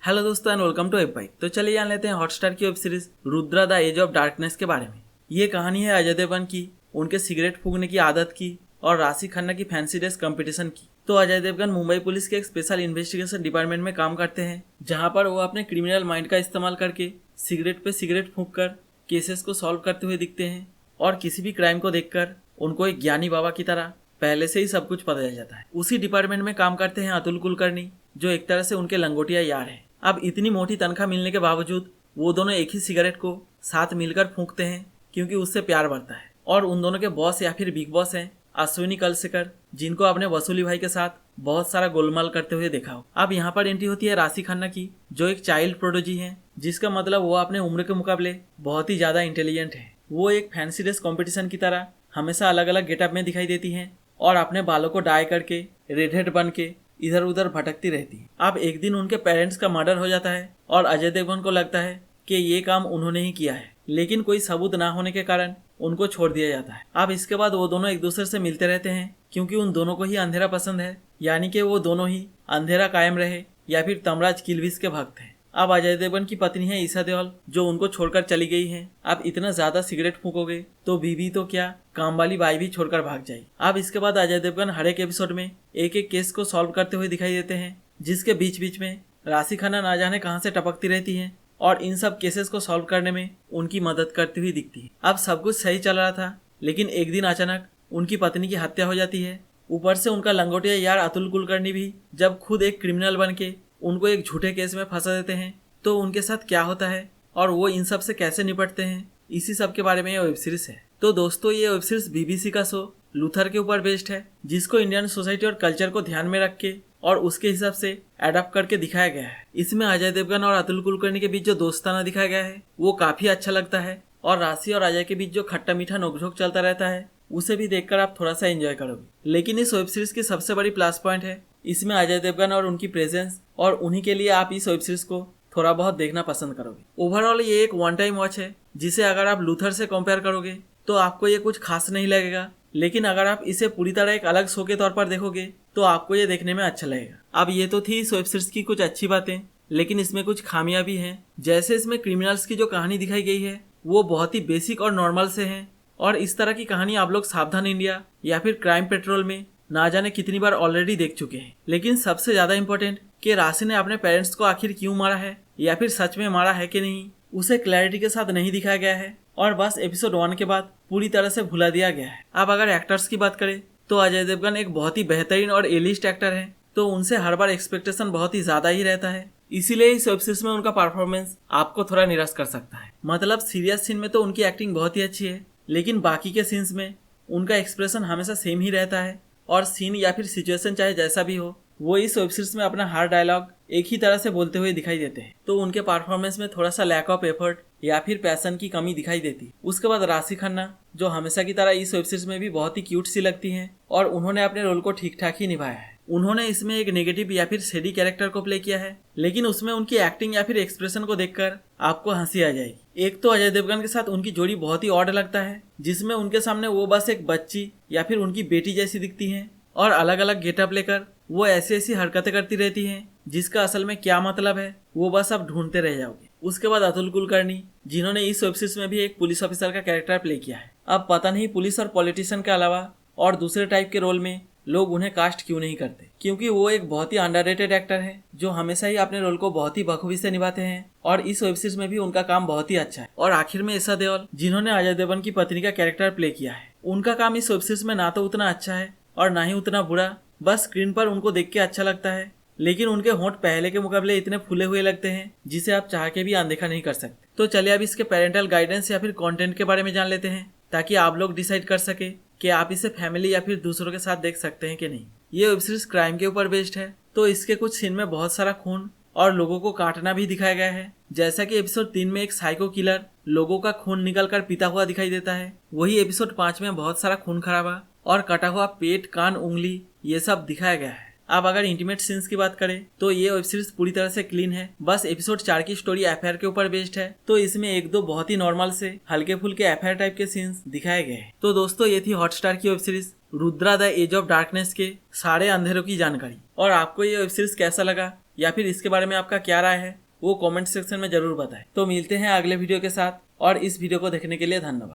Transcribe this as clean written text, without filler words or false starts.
Hello दोस्तों and welcome to F. तो चलिए जान लेते हैं हॉटस्टार की web series Rudra the edge of darkness के बारे में। ये कहानी है अजय देवगन की, उनके सिगरेट फूकने की आदत की और राशि खन्ना की फैंसी ड्रेस कंपटीशन की। तो अजय देवगन मुंबई पुलिस के एक स्पेशल इन्वेस्टिगेशन डिपार्टमेंट में काम करते हैं, जहां पर वो अपने क्रिमिनल माइंड का इस्तेमाल करके सिगरेट पे सिगरेट फूंक कर केसेस को सॉल्व करते हुए दिखते हैं। और किसी भी क्राइम को देखकर उनको एक ज्ञानी बाबा की तरह पहले से ही सब कुछ पता चल जाता है। उसी डिपार्टमेंट में काम करते हैं अतुल कुलकर्णी, जो एक तरह से उनके लंगोटिया यार हैं। अब इतनी मोटी तनख्वाह मिलने के बावजूद वो दोनों एक ही सिगरेट को साथ मिलकर फूंकते हैं, क्योंकि उससे प्यार बढ़ता है। और उन दोनों के बॉस या फिर बिग बॉस हैं अश्विनी कलसेकर, जिनको आपने वसूली भाई के साथ बहुत सारा गोलमाल करते हुए देखा हो। अब यहाँ पर एंट्री होती है राशि खन्ना की, जो एक चाइल्ड प्रोडोजी है, जिसका मतलब वो अपने उम्र के मुकाबले बहुत ही ज्यादा इंटेलिजेंट है। वो एक फैंसी ड्रेस कॉम्पिटिशन की तरह हमेशा अलग अलग गेटअप में दिखाई देती है और अपने बालों को डाई करके रेडहेड बन के इधर उधर भटकती रहती है। अब एक दिन उनके पेरेंट्स का मर्डर हो जाता है और अजय देवगन को लगता है कि ये काम उन्होंने ही किया है, लेकिन कोई सबूत ना होने के कारण उनको छोड़ दिया जाता है। अब इसके बाद वो दोनों एक दूसरे से मिलते रहते हैं, क्योंकि उन दोनों को ही अंधेरा पसंद है, यानी कि वो दोनों ही अंधेरा कायम रहे या फिर तमराज किलविस के भक्त हैं। अब अजय देवगन की पत्नी है ईशा देओल, जो उनको छोड़कर चली गई है। अब इतना ज्यादा सिगरेट फूकोगे तो बीवी तो क्या, काम वाली बाई भी छोड़कर भाग जाएगी। अब इसके बाद अजय देवगन हर एक एपिसोड में एक एक केस को सॉल्व करते हुए दिखाई देते हैं, जिसके बीच बीच में राशि खन्ना ना जाने कहां से टपकती रहती है और इन सब केसेस को सॉल्व करने में उनकी मदद करती हुई दिखती है। अब सब कुछ सही चल रहा था, लेकिन एक दिन अचानक उनकी पत्नी की हत्या हो जाती है। ऊपर से उनका लंगोटिया यार अतुल कुलकर्णी भी जब खुद एक क्रिमिनल बन के उनको एक झूठे केस में फंसा देते हैं, तो उनके साथ क्या होता है और वो इन सब से कैसे निपटते हैं, इसी सब के बारे में ये वेब सीरीज है। तो दोस्तों, ये वेब सीरीज बीबीसी का शो लूथर के ऊपर बेस्ड है, जिसको इंडियन सोसाइटी और कल्चर को ध्यान में रख के और उसके हिसाब से एडप्ट करके दिखाया गया है। इसमें अजय देवगन और अतुल कुलकर्णी के बीच जो दोस्ताना दिखाया गया है वो काफी अच्छा लगता है, और राशि और अजय के बीच जो खट्टा मीठा नोकझोंक चलता रहता है उसे भी देखकर आप थोड़ा सा एंजॉय करोगे। लेकिन इस वेब सीरीज की सबसे बड़ी प्लस पॉइंट है इसमें अजय देवगन और उनकी प्रेजेंस, और उन्हीं के लिए आप इस वेब सीरीज को थोड़ा बहुत देखना पसंद करोगे। ओवरऑल ये एक वन टाइम वॉच है, जिसे अगर आप लूथर से कंपेयर करोगे तो आपको ये कुछ खास नहीं लगेगा, लेकिन अगर आप इसे पूरी तरह एक अलग शो के तौर पर देखोगे तो आपको ये देखने में अच्छा लगेगा। अब ये तो थी इस वेब सीरीज की कुछ अच्छी बातें, लेकिन इसमें कुछ खामियां भी हैं। जैसे इसमें क्रिमिनल्स की जो कहानी दिखाई गई है वो बहुत ही बेसिक और नॉर्मल से है, और इस तरह की कहानी आप लोग सावधान इंडिया या फिर क्राइम पेट्रोल में ना जाने कितनी बार ऑलरेडी देख चुके हैं। लेकिन सबसे ज्यादा इम्पोर्टेंट कि राशि ने अपने पेरेंट्स को आखिर क्यों मारा है या फिर सच में मारा है कि नहीं, उसे क्लैरिटी के साथ नहीं दिखाया गया है, और बस एपिसोड 1 के बाद पूरी तरह से भुला दिया गया है। अब अगर एक्टर्स की बात करें तो अजय देवगन एक बहुत ही बेहतरीन और एलिस्ट एक्टर है, तो उनसे हर बार एक्सपेक्टेशन बहुत ही ज्यादा ही रहता है। इसीलिए इस वेब सीरीज में उनका परफॉर्मेंस आपको थोड़ा निराश कर सकता है। मतलब सीरियस सीन में तो उनकी एक्टिंग बहुत ही अच्छी है, लेकिन बाकी के सीन्स में उनका एक्सप्रेशन हमेशा सेम ही रहता है, और सीन या फिर सिचुएशन चाहे जैसा भी हो, वो इस वेब सीरीज में अपना हर डायलॉग एक ही तरह से बोलते हुए दिखाई देते हैं। तो उनके परफॉर्मेंस में थोड़ा सा लैक ऑफ एफर्ट या फिर पैशन की कमी दिखाई देती है। उसके बाद राशि खन्ना, जो हमेशा की तरह इस वेब सीरीज में भी बहुत ही क्यूट सी लगती हैं, और उन्होंने अपने रोल को ठीक ठाक ही निभाया है। उन्होंने इसमें एक नेगेटिव या फिर शेडी कैरेक्टर को प्ले किया है, लेकिन उसमें उनकी एक्टिंग या फिर एक्सप्रेशन को देखकर आपको हंसी आ जाएगी। एक तो अजय देवगन के साथ उनकी जोड़ी बहुत ही ऑड लगता है, जिसमें उनके सामने वो बस एक बच्ची या फिर उनकी बेटी जैसी दिखती है, और अलग अलग गेटअप लेकर वो ऐसी ऐसी हरकतें करती रहती हैं जिसका असल में क्या मतलब है वो बस आप ढूंढते रह जाओगे। उसके बाद अतुल कुलकर्णी, जिन्होंने इस वेब सीरीज में भी एक पुलिस ऑफिसर का कैरेक्टर प्ले किया है। अब पता नहीं पुलिस और पॉलिटिशियन के अलावा और दूसरे टाइप के रोल में लोग उन्हें कास्ट क्यों नहीं करते, क्योंकि वो एक बहुत ही अंडररेटेड एक्टर है, जो हमेशा ही अपने रोल को बहुत ही बखूबी से निभाते हैं, और इस वेब सीरीज में भी उनका काम बहुत ही अच्छा है। और आखिर में ईशा देओल, जिन्होंने अजय देवगन की पत्नी का कैरेक्टर प्ले किया है, उनका काम इस वेब सीरीज में ना तो उतना अच्छा है और ना ही उतना बुरा, बस स्क्रीन पर उनको देख के अच्छा लगता है, लेकिन उनके होंठ पहले के मुकाबले इतने फूले हुए लगते हैं जिसे आप चाह के भी अनदेखा नहीं कर सकते। तो चलिए अब इसके पेरेंटल गाइडेंस या फिर कंटेंट के बारे में जान लेते हैं, ताकि आप लोग डिसाइड कर सके कि आप इसे फैमिली या फिर दूसरों के साथ देख सकते हैं कि नहीं। ये वेब सीरीज क्राइम के ऊपर बेस्ड है, तो इसके कुछ सीन में बहुत सारा खून और लोगों को काटना भी दिखाया गया है। जैसा कि एपिसोड 3 में एक साइको किलर लोगों का खून निकल कर पीता हुआ दिखाई देता है, वही एपिसोड 5 में बहुत सारा खून खराबा और कटा हुआ पेट, कान, उंगली ये सब दिखाया गया है। अब अगर इंटीमेट सीन्स की बात करें तो ये वेब सीरीज पूरी तरह से क्लीन है। बस एपिसोड 4 की स्टोरी एफआईआर के ऊपर बेस्ड है, तो इसमें एक दो बहुत ही नॉर्मल से हल्के फुल्के एफआईआर टाइप के सीन्स दिखाए गए हैं। तो दोस्तों, ये थी हॉटस्टार की web series Rudra the edge of darkness के सारे अंधेरों की जानकारी। और आपको ये वेब सीरीज कैसा लगा या फिर इसके बारे में आपका क्या राय है वो कमेंट सेक्शन में जरूर बताएं। तो मिलते हैं अगले वीडियो के साथ और इस वीडियो को देखने के लिए धन्यवाद।